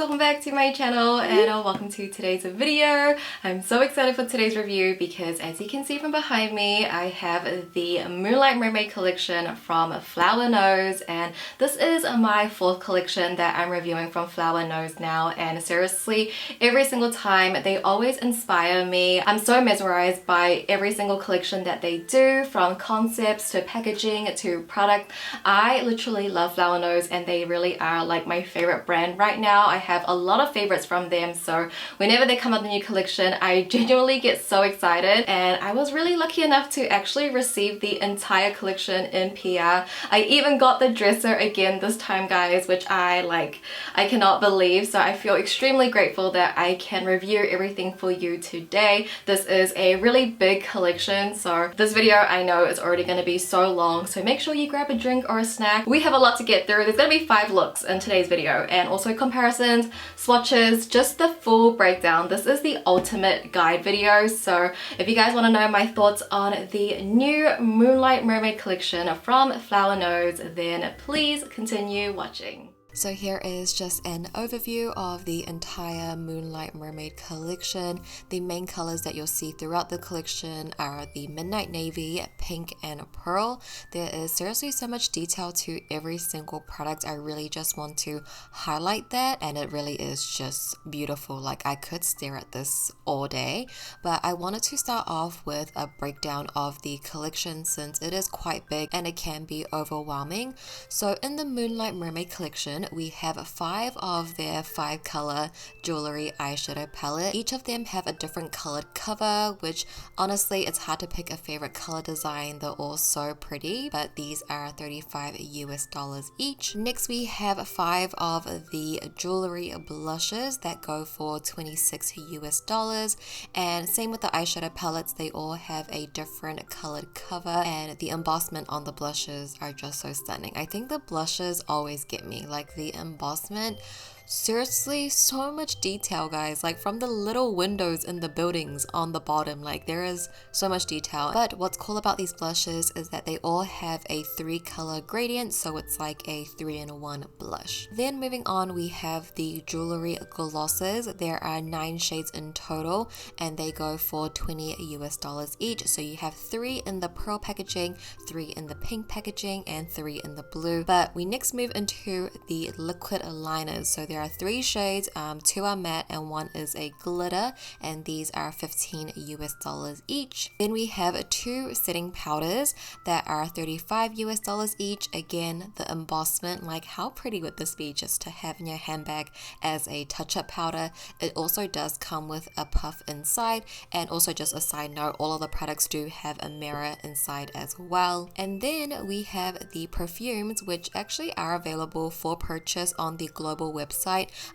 welcome back to my channel and welcome to today's video. I'm so excited for today's review because as you can see from behind me, I have the Moonlight Mermaid collection from Flower Nose, and this is my fourth collection that I'm reviewing from Flower Nose now, and seriously, every single time they always inspire me. I'm so mesmerized by every single collection that they do, from concepts to packaging to product. I literally love Flower Nose and they really are like my favorite brand right now. I have a lot of favorites from them, so whenever they come out with a new collection, I genuinely get so excited, and I was really lucky enough to actually receive the entire collection in PR. I even got the dresser again this time, guys, which I cannot believe, so I feel extremely grateful that I can review everything for you today. This is a really big collection, so this video I know is already going to be so long, so make sure you grab a drink or a snack. We have a lot to get through. There's going to be 5 looks in today's video, and also comparisons, swatches, just the full breakdown. This is the ultimate guide video, so if you guys want to know my thoughts on the new Moonlight Mermaid collection from Flower Nose, then please continue watching. So here is just an overview of the entire Moonlight Mermaid collection. The main colors that you'll see throughout the collection are the midnight navy, pink, and pearl. There is seriously so much detail to every single product. I really just want to highlight that, and it really is just beautiful. Like, I could stare at this all day, but I wanted to start off with a breakdown of the collection since it is quite big and it can be overwhelming. So in the Moonlight Mermaid collection, we have 5 of their 5 color jewelry eyeshadow palette. Each of them have a different colored cover, which honestly it's hard to pick a favorite color design. They're all so pretty, but these are $35 US each. Next we have 5 of the jewelry blushes that go for $26 US, and same with the eyeshadow palettes. They all have a different colored cover, and the embossment on the blushes are just so stunning. I think the blushes always get me, like the embossment. Seriously, so much detail, guys, like from the little windows in the buildings on the bottom, like there is so much detail. But what's cool about these blushes is that they all have a 3 color gradient, so it's like a 3-in-1 blush. Then moving on, we have the jewelry glosses. There are 9 shades in total and they go for $20 US each. So you have 3 in the pearl packaging, 3 in the pink packaging, and 3 in the blue. But we next move into the liquid liners. So there are 3 shades, 2 are matte and 1 is a glitter, and these are $15 US each. Then we have 2 setting powders that are $35 US each. Again, the embossment, like how pretty would this be just to have in your handbag as a touch-up powder. It also does come with a puff inside, and also just a side note, all of the products do have a mirror inside as well. And then we have the perfumes, which actually are available for purchase on the global website.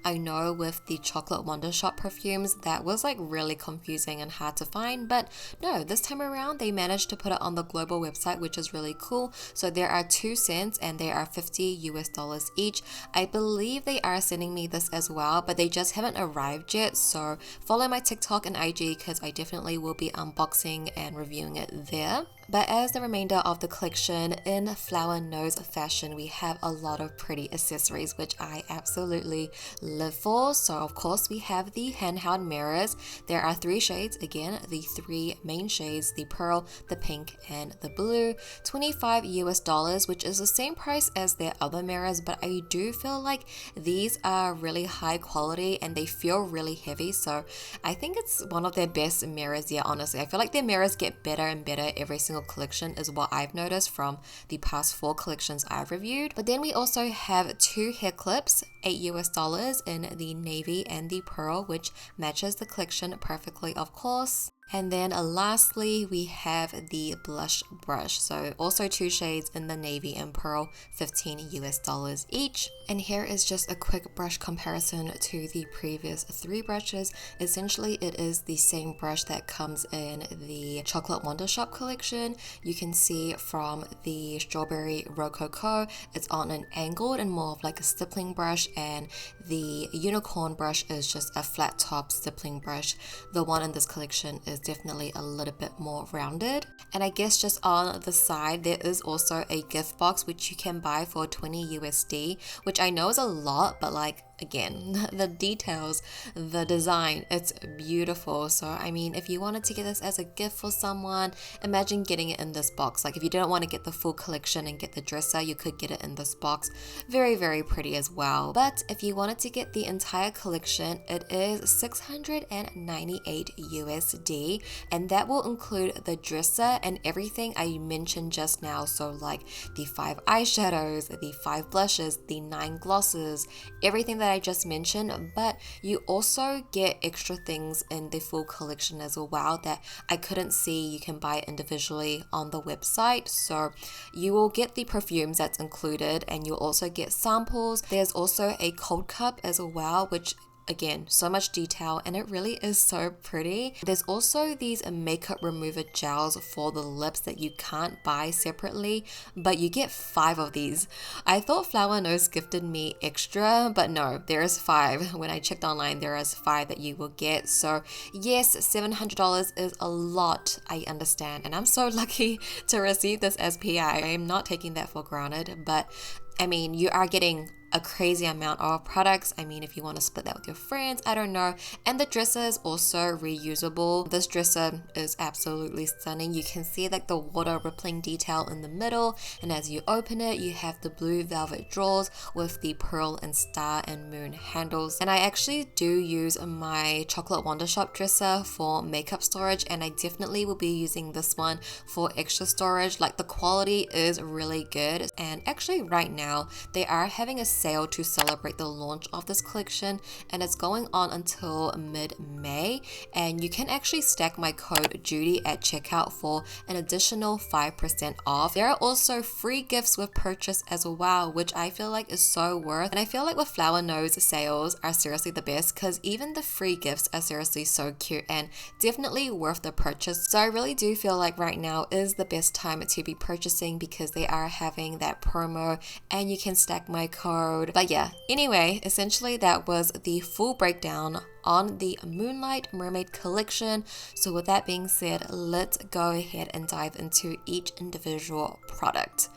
I know with the Chocolate Wonder Shop perfumes that was like really confusing and hard to find, but no, this time around they managed to put it on the global website, which is really cool. So there are 2 scents and they are $50 US each. I believe they are sending me this as well, but they just haven't arrived yet, so follow my TikTok and IG because I definitely will be unboxing and reviewing it there. But as the remainder of the collection, in Flower Nose fashion, we have a lot of pretty accessories, which I absolutely live for. So of course we have the handheld mirrors. There are 3 shades, again, the 3 main shades, the pearl, the pink, and the blue. $25 US, which is the same price as their other mirrors, but I do feel like these are really high quality and they feel really heavy. So I think it's one of their best mirrors. Yeah, honestly, I feel like their mirrors get better and better every single collection, is what I've noticed from the past 4 collections I've reviewed. But then we also have 2 hair clips, $8 US in the navy and the pearl, which matches the collection perfectly, of course. And then lastly, we have the blush brush. So also 2 shades in the navy and pearl, $15 US each. And here is just a quick brush comparison to the previous 3 brushes. Essentially, it is the same brush that comes in the Chocolate Wonder Shop collection. You can see from the Strawberry Rococo, it's on an angled and more of like a stippling brush, and the Unicorn brush is just a flat top stippling brush. The one in this collection is definitely a little bit more rounded. And I guess just on the side there is also a gift box which you can buy for 20 USD, which I know is a lot, but like again, the details, the design, it's beautiful. So I mean, if you wanted to get this as a gift for someone, imagine getting it in this box. Like if you didn't want to get the full collection and get the dresser, you could get it in this box. Very, very pretty as well. But if you wanted to get the entire collection, it is 698 USD, and that will include the dresser and everything I mentioned just now. So like the 5 eyeshadows, the 5 blushes, the 9 glosses, everything that I just mentioned. But you also get extra things in the full collection as well that I couldn't see. You can buy individually on the website. So you will get the perfumes that's included, and you'll also get samples. There's also a cold cup as well, which again, so much detail, and it really is so pretty. There's also these makeup remover gels for the lips that you can't buy separately, but you get 5 of these. I thought Flower Nose gifted me extra, but no, there is 5. When I checked online, there is 5 that you will get. So yes, $700 is a lot, I understand, and I'm so lucky to receive this as PI. I am not taking that for granted, but I mean, you are getting a crazy amount of products. I mean, if you want to split that with your friends, I don't know. And the dresser is also reusable. This dresser is absolutely stunning. You can see like the water rippling detail in the middle, and as you open it, you have the blue velvet drawers with the pearl and star and moon handles. And I actually do use my Chocolate Wonder Shop dresser for makeup storage, and I definitely will be using this one for extra storage. Like the quality is really good, and actually right now they are having a sale to celebrate the launch of this collection, and it's going on until mid-May, and you can actually stack my code JUDY at checkout for an additional 5% off. There are also free gifts with purchase as well, which I feel like is so worth, and I feel like with Flower Nose sales are seriously the best, because even the free gifts are seriously so cute and definitely worth the purchase. So I really do feel like right now is the best time to be purchasing, because they are having that promo and you can stack my code. But yeah, anyway, essentially that was the full breakdown on the Moonlight Mermaid collection. So with that being said, let's go ahead and dive into each individual product.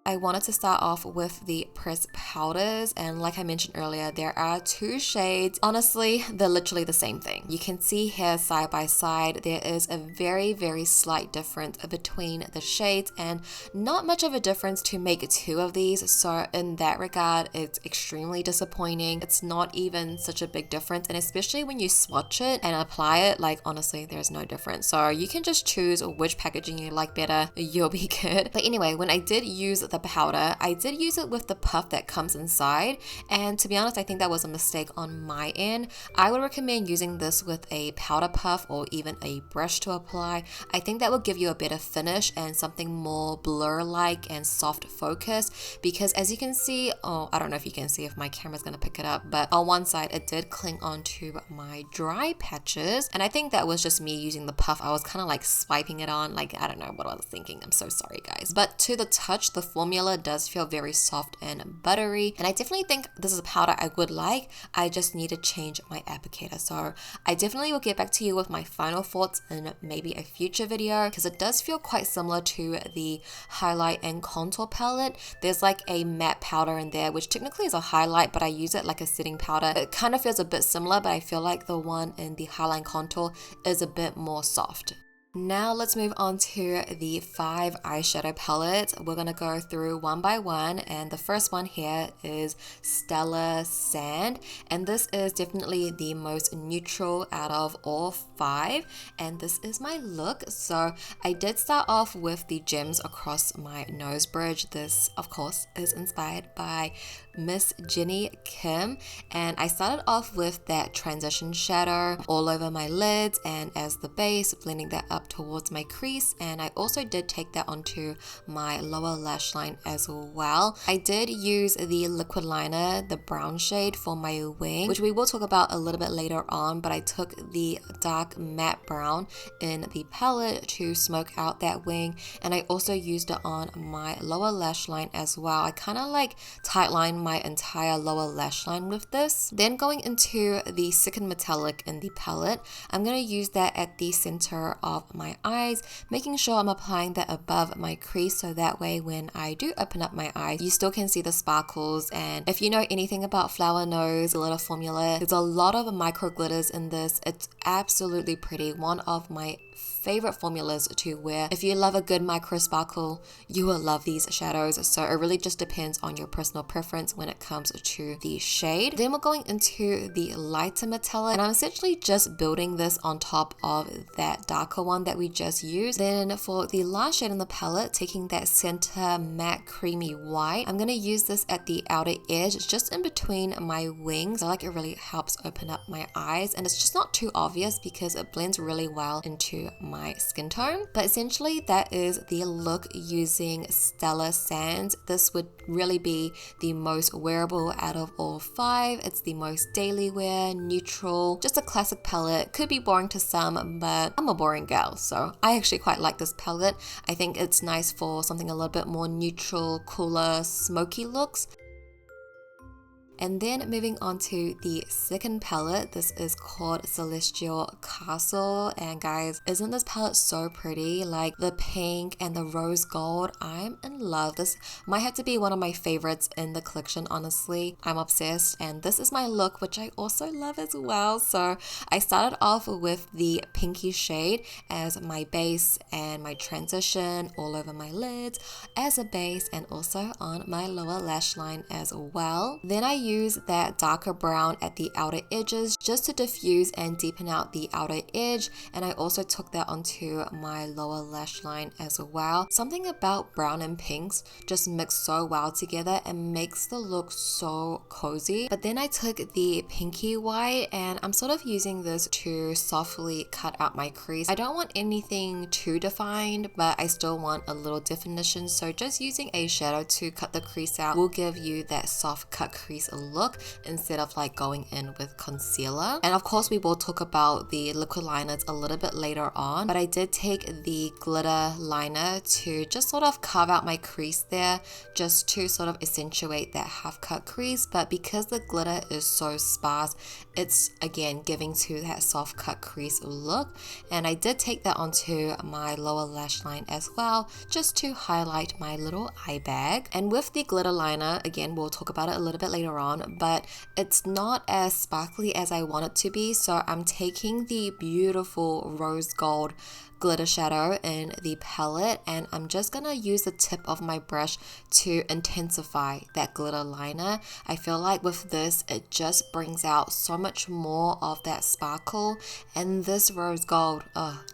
I wanted to start off with the pressed powders, and like I mentioned earlier, there are 2 shades. Honestly, they're literally the same thing. You can see here side by side, there is a very, very slight difference between the shades, and not much of a difference to make 2 of these. So in that regard, it's extremely disappointing. It's not even such a big difference, and especially when you swatch it and apply it, like honestly, there's no difference. So you can just choose which packaging you like better, you'll be good. But anyway, when I did use the powder, I did use it with the puff that comes inside, and to be honest, I think that was a mistake on my end. I would recommend using this with a powder puff or even a brush to apply. I think that will give you a better finish and something more blur-like and soft focus, because as you can see, I don't know if you can see if my camera's gonna pick it up, but on one side it did cling onto my dry patches, and I think that was just me using the puff. I was kind of like swiping it on, like I don't know what I was thinking. I'm so sorry guys. But to the touch, the formula does feel very soft and buttery, and I definitely think this is a powder I would like. I just need to change my applicator, so I definitely will get back to you with my final thoughts in maybe a future video, because it does feel quite similar to the highlight and contour palette. There's like a matte powder in there, which technically is a highlight, but I use it like a setting powder. It kind of feels a bit similar, but I feel like the one in the highlight and contour is a bit more soft. Now let's move on to the 5 eyeshadow palettes. We're going to go through one by one, and the first one here is Stellar Sand, and this is definitely the most neutral out of all 5, and this is my look. So I did start off with the gems across my nose bridge. This of course is inspired by Miss Jenny Kim, and I started off with that transition shadow all over my lids and as the base, blending that up towards my crease, and I also did take that onto my lower lash line as well. I did use the liquid liner, the brown shade, for my wing, which we will talk about a little bit later on, but I took the dark matte brown in the palette to smoke out that wing, and I also used it on my lower lash line as well. I kind of like tight line my entire lower lash line with this. Then going into the second metallic in the palette, I'm going to use that at the center of my eyes, making sure I'm applying that above my crease so that way when I do open up my eyes, you still can see the sparkles. And if you know anything about Flower Nose glitter formula, there's a lot of micro glitters in this. It's absolutely pretty. One of my favorite formulas to wear. If you love a good micro sparkle, you will love these shadows. So it really just depends on your personal preference when it comes to the shade. Then we're going into the lighter metallic, and I'm essentially just building this on top of that darker one that we just used. Then for the last shade in the palette, taking that center matte creamy white, I'm going to use this at the outer edge. It's just in between my wings. I like it really helps open up my eyes, and it's just not too obvious because it blends really well into my skin tone. But essentially that is the look using Stella Sands. This would really be the most wearable out of all 5. It's the most daily wear, neutral, just a classic palette. Could be boring to some, but I'm a boring gal, so I actually quite like this palette. I think it's nice for something a little bit more neutral, cooler, smoky looks. And then moving on to the second palette, this is called Celestial Castle. And guys, isn't this palette so pretty? Like the pink and the rose gold, I'm in love. This might have to be one of my favorites in the collection, honestly. I'm obsessed, and this is my look, which I also love as well. So I started off with the pinky shade as my base and my transition all over my lids as a base, and also on my lower lash line as well. Then I use that darker brown at the outer edges just to diffuse and deepen out the outer edge, and I also took that onto my lower lash line as well. Something about brown and pinks just mix so well together and makes the look so cozy. But then I took the pinky white, and I'm sort of using this to softly cut out my crease. I don't want anything too defined, but I still want a little definition, so just using a shadow to cut the crease out will give you that soft cut crease look instead of like going in with concealer. And of course we will talk about the liquid liners a little bit later on, but I did take the glitter liner to just sort of carve out my crease there, just to sort of accentuate that half cut crease. But because the glitter is so sparse, it's again giving to that soft cut crease look. And I did take that onto my lower lash line as well, just to highlight my little eye bag. And with the glitter liner, again we'll talk about it a little bit later on, but it's not as sparkly as I want it to be, so I'm taking the beautiful rose gold glitter shadow in the palette, and I'm just gonna use the tip of my brush to intensify that glitter liner. I feel like with this it just brings out so much more of that sparkle. And this rose gold,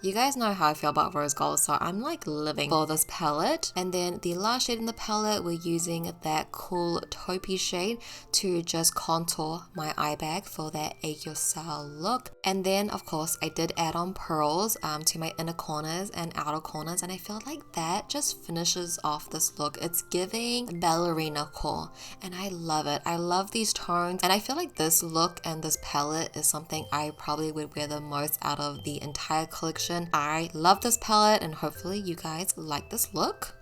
you guys know how I feel about rose gold, so I'm like living for this palette. And then the last shade in the palette, we're using that cool taupey shade to just contour my eye bag for that YESSTYLE look. And then of course I did add on pearls to my inner corners and outer corners, and I feel like that just finishes off this look. It's giving ballerina core, and I love it. I love these tones, and I feel like this look and this palette is something I probably would wear the most out of the entire collection. I love this palette, and hopefully you guys like this look.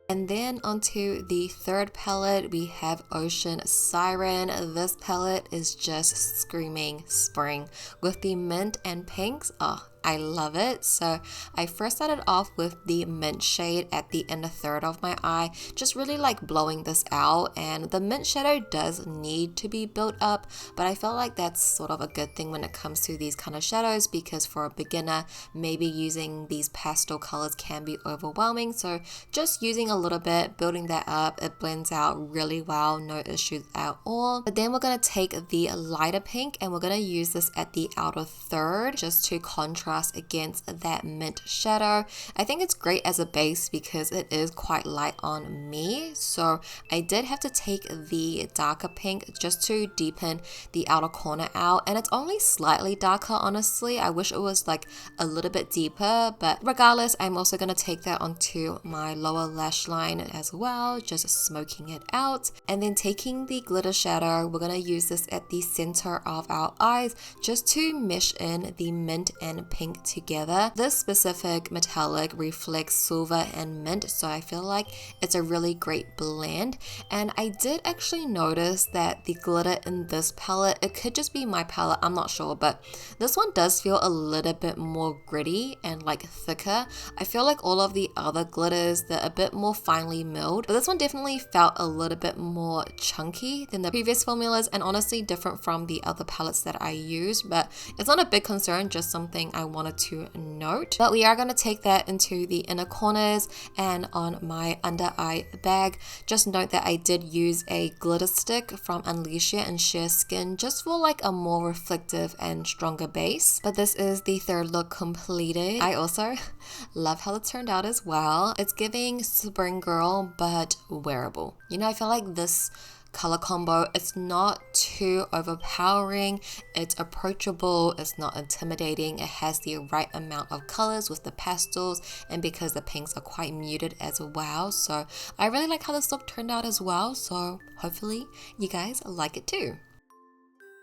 And then onto the third palette, we have Ocean Siren. This palette is just screaming spring with the mint and pinks. I love it. So I first started off with the mint shade at the inner third of my eye, just really like blowing this out. And the mint shadow does need to be built up, but I felt like that's sort of a good thing when it comes to these kind of shadows, because for a beginner, maybe using these pastel colors can be overwhelming. So just using a little bit, building that up, it blends out really well, no issues at all. But then we're going to take the lighter pink and we're going to use this at the outer third just to contrast against that mint shadow. I think it's great as a base because it is quite light on me, so I did have to take the darker pink just to deepen the outer corner out, and it's only slightly darker, honestly. I wish it was like a little bit deeper, but regardless, I'm also going to take that onto my lower lash line as well, just smoking it out. And then taking the glitter shadow, we're going to use this at the center of our eyes just to mesh in the mint and pink pink together. This specific metallic reflects silver and mint, so I feel like it's a really great blend. And I did actually notice that the glitter in this palette, it could just be my palette, I'm not sure, but this one does feel a little bit more gritty and like thicker. I feel like all of the other glitters, they're a bit more finely milled, but this one definitely felt a little bit more chunky than the previous formulas, and honestly different from the other palettes that I used. But it's not a big concern, just something I wanted to note. But we are going to take that into the inner corners and on my under eye bag. Just note that I did use a glitter stick from Unleasha and Sheer Skin just for like a more reflective and stronger base. But this is the third look completed. I also love how it turned out as well. It's giving spring girl but wearable. You know, I feel like this color combo, it's not too overpowering, it's approachable, it's not intimidating, it has the right amount of colors with the pastels, and because the pinks are quite muted as well. So I really like how this look turned out as well, so hopefully you guys like it too.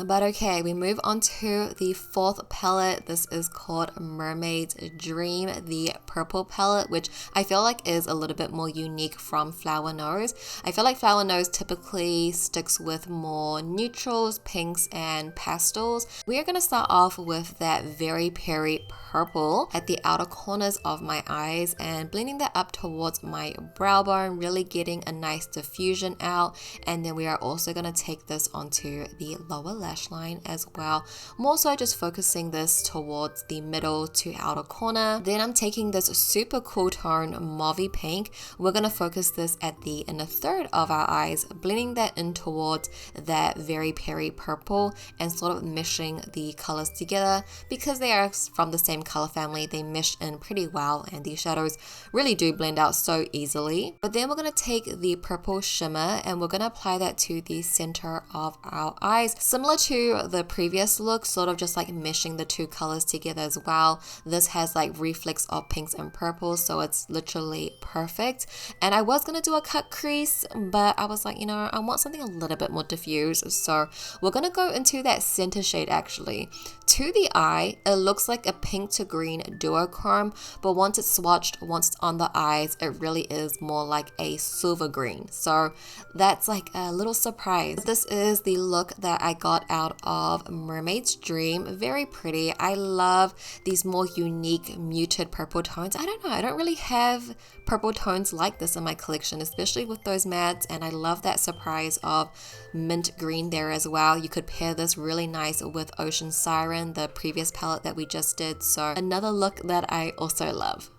But okay, we move on to the fourth palette. This is called Mermaid's Dream, the purple palette, which I feel like is a little bit more unique from Flower Nose. I feel like Flower Nose typically sticks with more neutrals, pinks, and pastels. We are going to start off with that very peri purple at the outer corners of my eyes and blending that up towards my brow bone, really getting a nice diffusion out. And then we are also going to take this onto the lower lash line as well, more so just focusing this towards the middle to outer corner. Then I'm taking this super cool tone mauvey pink. We're going to focus this at the inner third of our eyes, blending that in towards that very peri purple and sort of meshing the colors together. Because they are from the same color family, they mesh in pretty well and these shadows really do blend out so easily. But then we're going to take the purple shimmer and we're going to apply that to the center of our eyes, similar to the previous look, sort of just like meshing the two colors together as well. This has like reflex of pinks and purples, so it's literally perfect. And I was gonna do a cut crease, but I was like, you know, I want something a little bit more diffuse, so we're gonna go into that center shade. Actually, to the eye, it looks like a pink to green duochrome, but once it's swatched, once it's on the eyes, it really is more like a silver green. So that's like a little surprise. This is the look that I got out of Mermaid's Dream. Very pretty. I love these more unique muted purple tones. I don't know, I don't really have purple tones like this in my collection, especially with those mattes, and I love that surprise of mint green there as well. You could pair this really nice with Ocean Siren, the previous palette that we just did, so another look that I also love.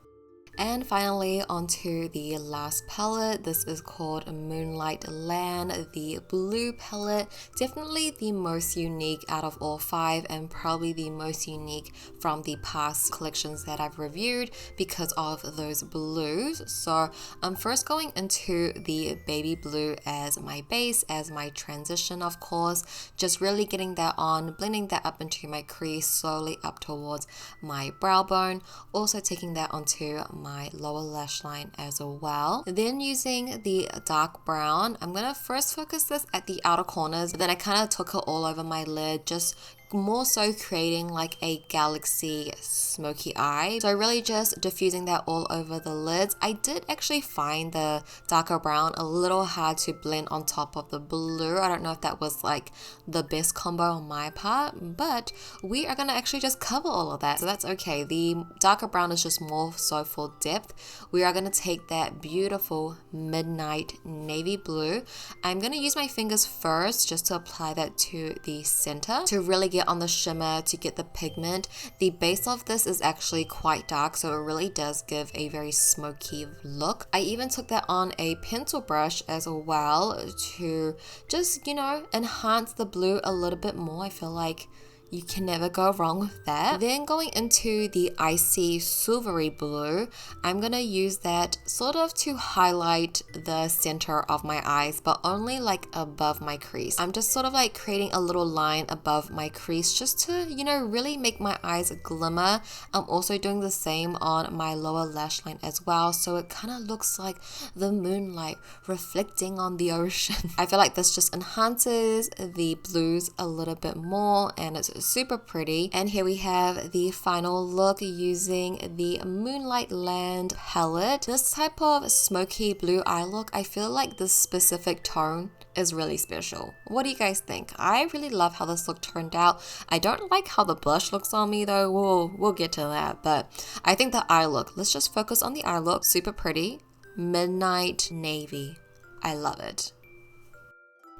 And finally, onto the last palette. This is called Moonlight Land, the blue palette. Definitely the most unique out of all five, and probably the most unique from the past collections that I've reviewed because of those blues. So I'm first going into the baby blue as my base, as my transition, of course. Just really getting that on, blending that up into my crease, slowly up towards my brow bone. Also taking that onto my lower lash line as well. Then using the dark brown, I'm gonna first focus this at the outer corners, but then I kind of took it all over my lid, just more so creating like a galaxy smoky eye. So really just diffusing that all over the lids. I did actually find the darker brown a little hard to blend on top of the blue. I don't know if that was like the best combo on my part, but we are gonna actually just cover all of that, so that's okay. The darker brown is just more so for depth. We are gonna take that beautiful midnight navy blue. I'm gonna use my fingers first just to apply that to the center to really get on the shimmer, to get the pigment. The base of this is actually quite dark, so it really does give a very smoky look. I even took that on a pencil brush as well to just, you know, enhance the blue a little bit more. I feel like you can never go wrong with that. Then going into the icy silvery blue, I'm gonna use that sort of to highlight the center of my eyes, but only like above my crease. I'm just sort of like creating a little line above my crease just to, you know, really make my eyes glimmer. I'm also doing the same on my lower lash line as well, so it kind of looks like the moonlight reflecting on the ocean. I feel like this just enhances the blues a little bit more, and it's super pretty. And here we have the final look using the Moonlight Land palette. This type of smoky blue eye look, I feel like this specific tone is really special. What do you guys think? I really love how this look turned out. I don't like how the blush looks on me though. We'll get to that, but I think the eye look, let's just focus on the eye look. Super pretty. Midnight navy. I love it.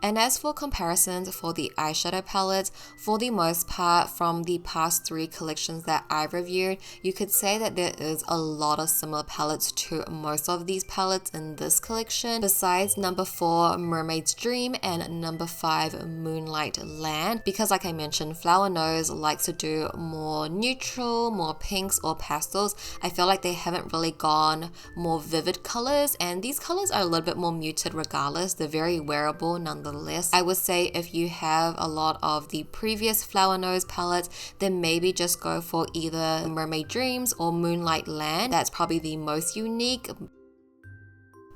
And as for comparisons for the eyeshadow palettes, for the most part from the past 3 collections that I've reviewed, you could say that there is a lot of similar palettes to most of these palettes in this collection, besides number 4 Mermaid's Dream and number 5 Moonlight Land, because like I mentioned, Flower Nose likes to do more neutral, more pinks or pastels. I feel like they haven't really gone more vivid colors, and these colors are a little bit more muted regardless. They're very wearable nonetheless. I would say if you have a lot of the previous Flower Nose palettes, then maybe just go for either Mermaid Dreams or Moonlight Land. That's probably the most unique.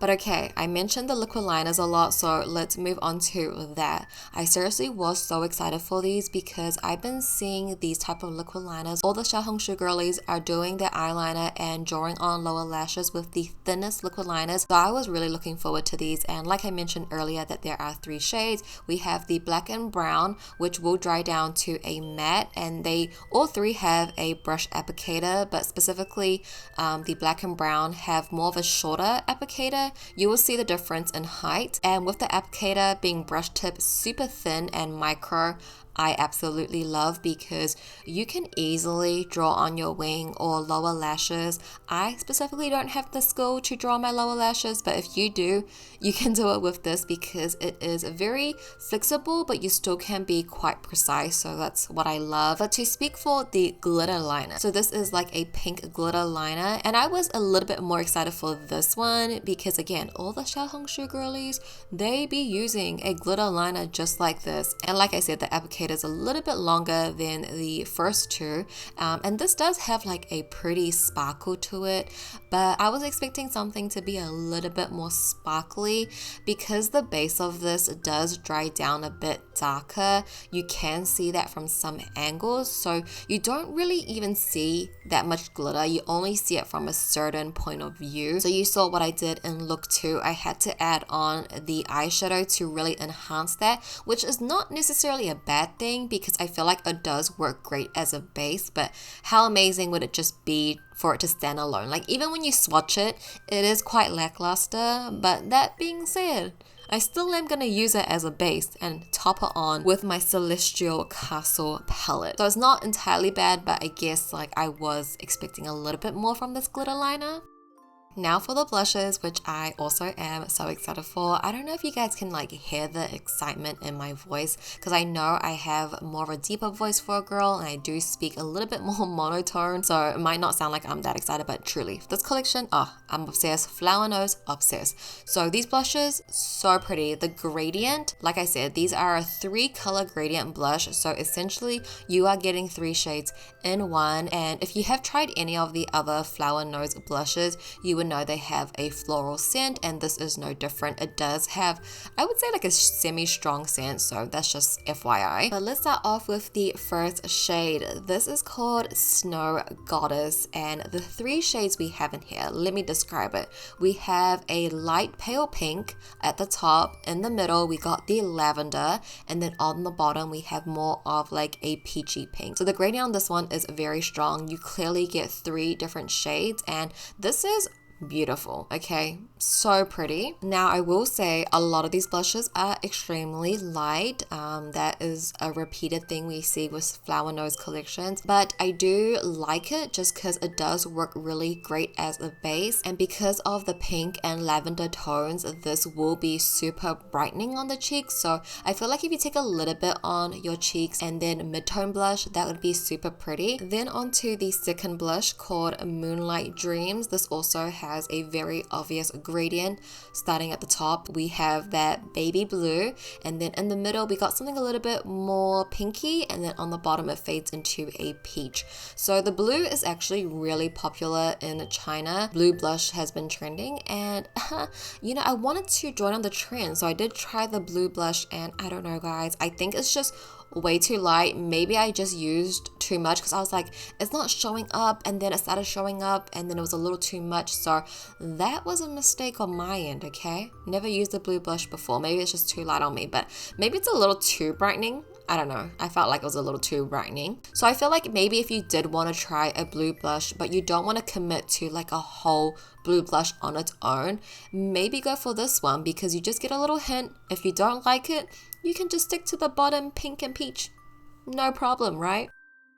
But okay, I mentioned the liquid liners a lot, so let's move on to that. I seriously was so excited for these because I've been seeing these type of liquid liners. All the Xiaohongshu girlies are doing their eyeliner and drawing on lower lashes with the thinnest liquid liners. So I was really looking forward to these, and like I mentioned earlier that there are 3 shades. We have the black and brown, which will dry down to a matte, and they all 3 have a brush applicator, but specifically the black and brown have more of a shorter applicator. You will see the difference in height, and with the applicator being brush tip super thin and micro, I absolutely love because you can easily draw on your wing or lower lashes. I specifically don't have the skill to draw my lower lashes, but if you do, you can do it with this because it is very flexible, but you still can be quite precise, so that's what I love. But to speak for the glitter liner, so this is like a pink glitter liner, and I was a little bit more excited for this one because again, all the Xiaohongshu girlies, they be using a glitter liner just like this, and like I said, the applicator is a little bit longer than the first 2, and this does have like a pretty sparkle to it, but I was expecting something to be a little bit more sparkly because the base of this does dry down a bit darker. You can see that from some angles, so you don't really even see that much glitter. You only see it from a certain point of view. So you saw what I did in look 2. I had to add on the eyeshadow to really enhance that, which is not necessarily a bad thing because I feel like it does work great as a base, but how amazing would it just be for it to stand alone? Like even when you swatch it, it is quite lackluster, but that being said, I still am going to use it as a base and top it on with my Celestial Castle palette. So it's not entirely bad, but I guess like I was expecting a little bit more from this glitter liner. Now for the blushes, which I also am so excited for. I don't know if you guys can like hear the excitement in my voice because I know I have more of a deeper voice for a girl and I do speak a little bit more monotone, so it might not sound like I'm that excited, but truly this collection, I'm obsessed. Flower Nose, obsessed. So these blushes, so pretty. The gradient, like I said, these are a 3 color gradient blush, so essentially you are getting 3 shades in one, and if you have tried any of the other Flower Nose blushes, you would know they have a floral scent, and this is no different. It does have, I would say, like a semi-strong scent, so that's just FYI. But let's start off with the first shade. This is called Snow Goddess, and the 3 shades we have in here, let me describe it. We have a light pale pink at the top. In the middle we got the lavender, and then on the bottom we have more of like a peachy pink. So the gradient on this one is very strong. You clearly get 3 different shades, and this is beautiful. Okay, so pretty. Now I will say a lot of these blushes are extremely light. That is a repeated thing we see with Flower Nose collections, but I do like it just because it does work really great as a base, and because of the pink and lavender tones, this will be super brightening on the cheeks. So I feel like if you take a little bit on your cheeks and then mid-tone blush, that would be super pretty. Then onto the second blush called Moonlight Dreams. This also has has a very obvious gradient. Starting at the top, we have that baby blue, and then in the middle we got something a little bit more pinky, and then on the bottom it fades into a peach. So the blue is actually really popular in China. Blue blush has been trending, and you know, I wanted to join on the trend, so I did try the blue blush, and I don't know guys, I think it's just way too light. Maybe I just used too much because I was like, it's not showing up, and then it started showing up, and then it was a little too much. So that was a mistake on my end, okay? Never used the blue blush before. Maybe it's just too light on me, but maybe it's a little too brightening. I don't know. I felt like it was a little too brightening. So I feel like maybe if you did want to try a blue blush, but you don't want to commit to like a whole blue blush on its own, maybe go for this one because you just get a little hint. If you don't like it, you can just stick to the bottom pink and peach. No problem, right?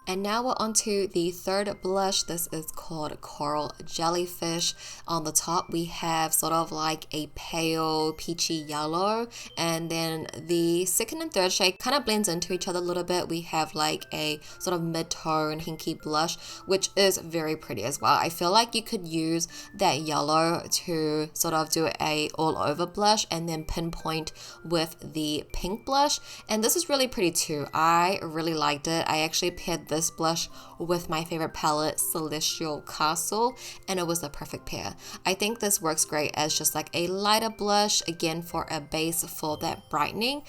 And now we're on to the third blush. This is called Coral Jellyfish. On the top we have sort of like a pale peachy yellow, and then the second and third shade kind of blends into each other a little bit. We have like a sort of mid-tone pinky blush, which is very pretty as well. I feel like you could use that yellow to sort of do a all over blush and then pinpoint with the pink blush, and this is really pretty too. I really liked it. I actually paired this blush with my favorite palette, Celestial Castle, and it was the perfect pair. I think this works great as just like a lighter blush, again for a base for that brightening.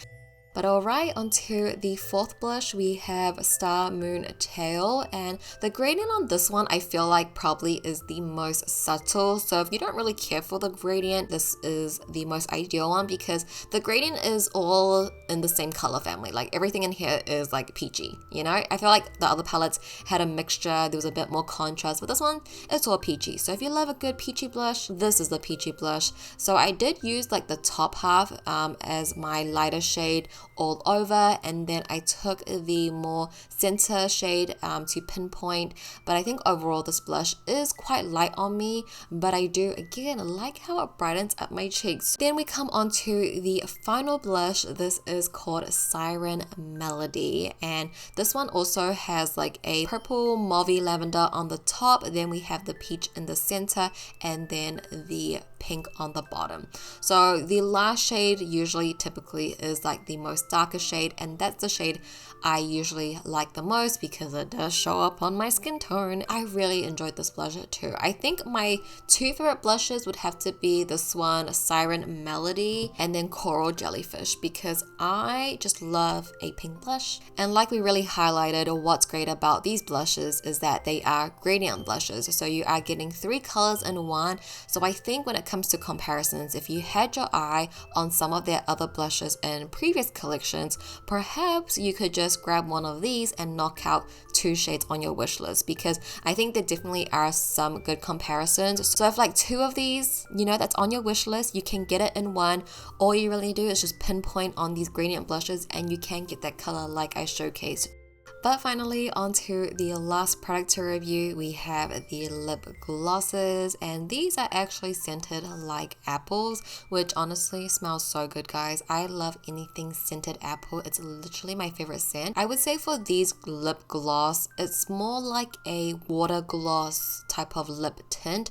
But alright, onto the fourth blush, we have Star Moon Tail, and the gradient on this one I feel like probably is the most subtle. So if you don't really care for the gradient, this is the most ideal one because the gradient is all in the same color family. Like everything in here is like peachy, you know? I feel like the other palettes had a mixture, there was a bit more contrast, but this one, it's all peachy. So if you love a good peachy blush, this is the peachy blush. So I did use like the top half as my lighter shade all over, and then I took the more center shade to pinpoint. But I think overall this blush is quite light on me, but I do again like how it brightens up my cheeks. Then we come on to the final blush. This is called Siren Melody, and this one also has like a purple mauvey lavender on the top, then we have the peach in the center, and then the pink on the bottom. So the last shade usually typically is like the most darker shade, and that's the shade I usually like the most because it does show up on my skin tone. I really enjoyed this blush too. I think my two favorite blushes would have to be this one, Siren Melody, and then Coral Jellyfish, because I just love a pink blush. And like we really highlighted, what's great about these blushes is that they are gradient blushes, so you are getting 3 colors in one. So I think when it comes to comparisons, if you had your eye on some of their other blushes in previous collections, perhaps you could just grab one of these and knock out 2 shades on your wish list, because I think there definitely are some good comparisons. So if like 2 of these, you know, that's on your wish list, you can get it in one. All you really do is just pinpoint on these gradient blushes and you can get that color like I showcased. But finally, onto the last product to review, we have the lip glosses, and these are actually scented like apples, which honestly smells so good, guys. I love anything scented apple. It's literally my favorite scent. I would say for these lip gloss, it's more like a water gloss type of lip tint.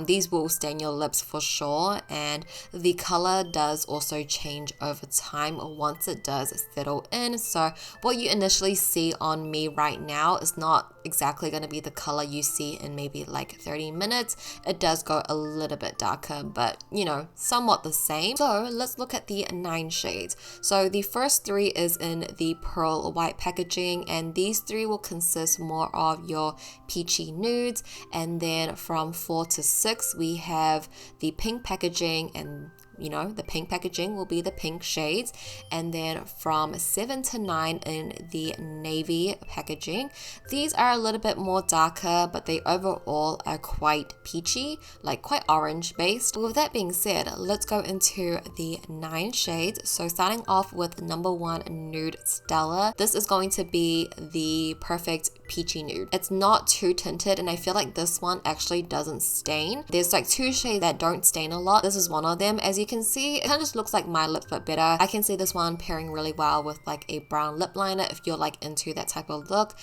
These will stain your lips for sure, and the color does also change over time once it does settle in. So what you initially see on me right now is not exactly going to be the color you see in maybe like 30 minutes. It does go a little bit darker, but you know, somewhat the same. So let's look at the 9 shades. So the first 3 is in the pearl white packaging, and these 3 will consist more of your peachy nudes, and then from 4 to 6 we have the pink packaging, and you know, the pink packaging will be the pink shades, and then from 7 to 9 in the navy packaging. These are a little bit more darker, but they overall are quite peachy, like quite orange based. With that being said, let's go into the 9 shades. So starting off with number 1, Nude Stellar. This is going to be the perfect peachy nude. It's not too tinted, and I feel like this one actually doesn't stain. There's like 2 shades that don't stain a lot. This is one of them. As you can see, it kind of just looks like my lips but better. I can see this one pairing really well with like a brown lip liner. If you're like into that type of look,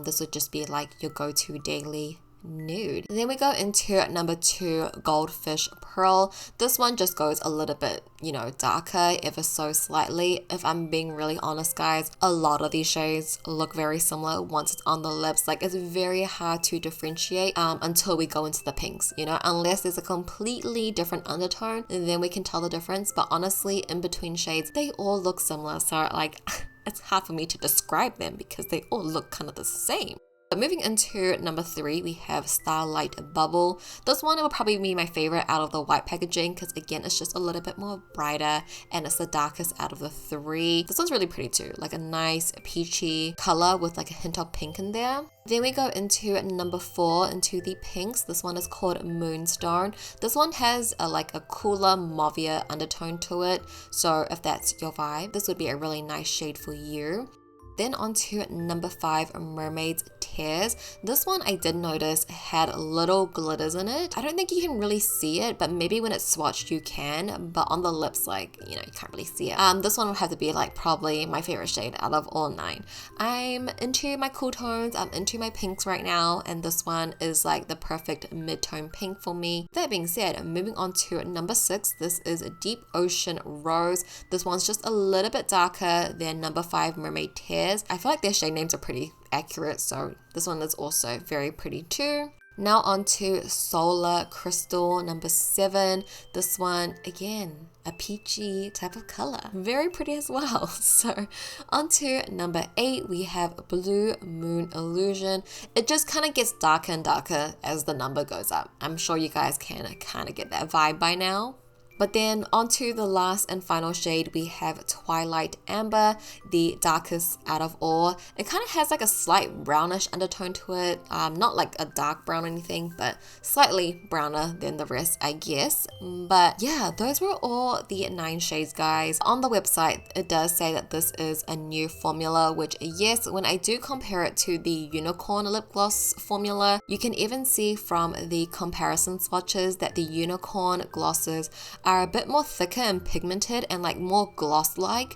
this would just be like your go-to daily Nude. And then we go into number 2, Goldfish Pearl. This one just goes a little bit, you know, darker ever so slightly. If I'm being really honest, guys, a lot of these shades look very similar once it's on the lips. Like, it's very hard to differentiate until we go into the pinks, you know, unless there's a completely different undertone, and then we can tell the difference. But honestly, in between shades, they all look similar. So like, it's hard for me to describe them because they all look kind of the same. But moving into number 3, we have Starlight Bubble. This one will probably be my favorite out of the white packaging because, again, it's just a little bit more brighter and it's the darkest out of the 3. This one's really pretty too, like a nice peachy color with like a hint of pink in there. Then we go into number 4, into the pinks. This one is called Moonstone. This one has like a cooler mauvier undertone to it. So if that's your vibe, this would be a really nice shade for you. Then on to number 5, Mermaid's Tears. This one I did notice had little glitters in it. I don't think you can really see it, but maybe when it's swatched you can, but on the lips, like, you know, you can't really see it. This one would have to be like probably my favorite shade out of all 9. I'm into my cool tones, I'm into my pinks right now, and this one is like the perfect mid-tone pink for me. That being said, moving on to number 6, this is Deep Ocean Rose. This one's just a little bit darker than number 5, Mermaid Tears. I feel like their shade names are pretty accurate, so this one is also very pretty too. Now on to Solar Crystal, number 7. This one, again, a peachy type of color. Very pretty as well. So on to number 8, we have Blue Moon Illusion. It just kind of gets darker and darker as the number goes up. I'm sure you guys can kind of get that vibe by now. But then onto the last and final shade, we have Twilight Amber, the darkest out of all. It kind of has like a slight brownish undertone to it. Not like a dark brown or anything, but slightly browner than the rest, I guess. But yeah, those were all the 9 shades, guys. On the website, it does say that this is a new formula, which yes, when I do compare it to the Unicorn lip gloss formula, you can even see from the comparison swatches that the Unicorn glosses are a bit more thicker and pigmented and like more gloss-like,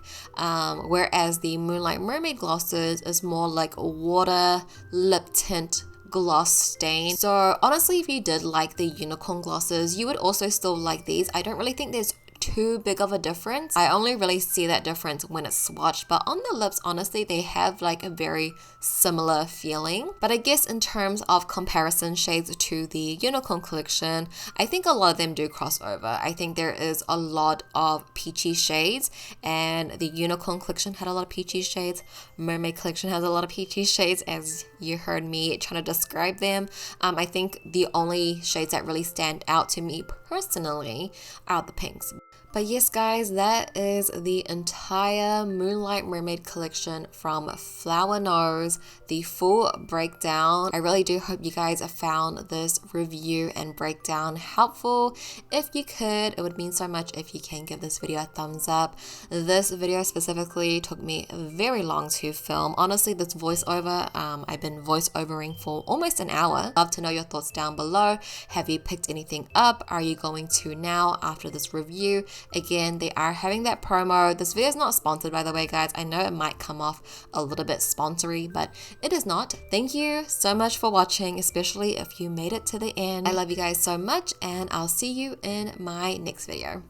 whereas the Moonlight Mermaid glosses is more like a water lip tint gloss stain. So honestly, if you did like the Unicorn glosses, you would also still like these. I don't really think there's too big of a difference. I only really see that difference when it's swatched, but on the lips, honestly, they have like a very similar feeling. But I guess in terms of comparison shades to the Unicorn collection, I think a lot of them do cross over. I think there is a lot of peachy shades, and the Unicorn collection had a lot of peachy shades. Mermaid collection has a lot of peachy shades, as you heard me trying to describe them. I think the only shades that really stand out to me personally are the pinks. But yes, guys, that is the entire Moonlight Mermaid collection from Flower Nose, the full breakdown. I really do hope you guys have found this review and breakdown helpful. If you could, it would mean so much if you can give this video a thumbs up. This video specifically took me very long to film. Honestly, this voiceover, I've been voiceovering for almost an hour. Love to know your thoughts down below. Have you picked anything up? Are you going to now after this review? Again, they are having that promo. This video is not sponsored, by the way, guys. I know it might come off a little bit sponsory, but it is not. Thank you so much for watching, especially if you made it to the end. I love you guys so much, and I'll see you in my next video.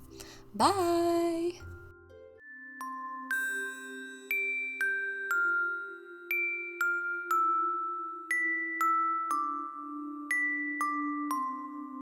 Bye!